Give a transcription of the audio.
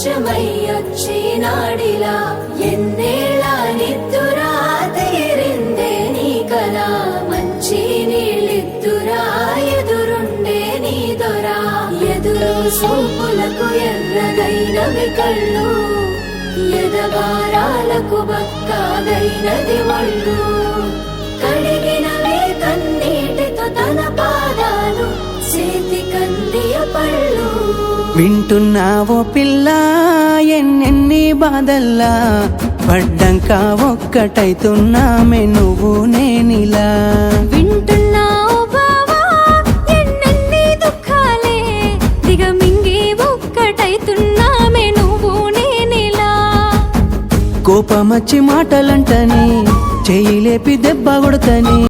ప్రపంచమయ్యొచ్చినాడిలా ఎన్నేళ్ళ నిద్దురా తీరిందే నీ కలా మంచి నీళ్ళిద్దురా ఎదురుండే నీ దొరా ఎదురు సూపులకు ఎర్రగైనవి కళ్ళు ఎదగారాలకు బక్కాగైనది ఒళ్ళు కడిగినవే కన్నీటితో తన పాదాలు చేతి కందియ పళ్ళు వింటున్నావో పిల్ల ఎన్నెన్ని బాధల్లా పడ్డంక ఒక్కటైతున్నామే నువ్వు నేనిలా వింటున్నావు బావా ఎన్నెన్ని దుఃఖాలే దిగమింగి ఒక్కటైతున్నామే నువ్వు నేనిలా కోపమచ్చి మాటలంటని చెయ్యి లేపి దెబ్బ కొడతని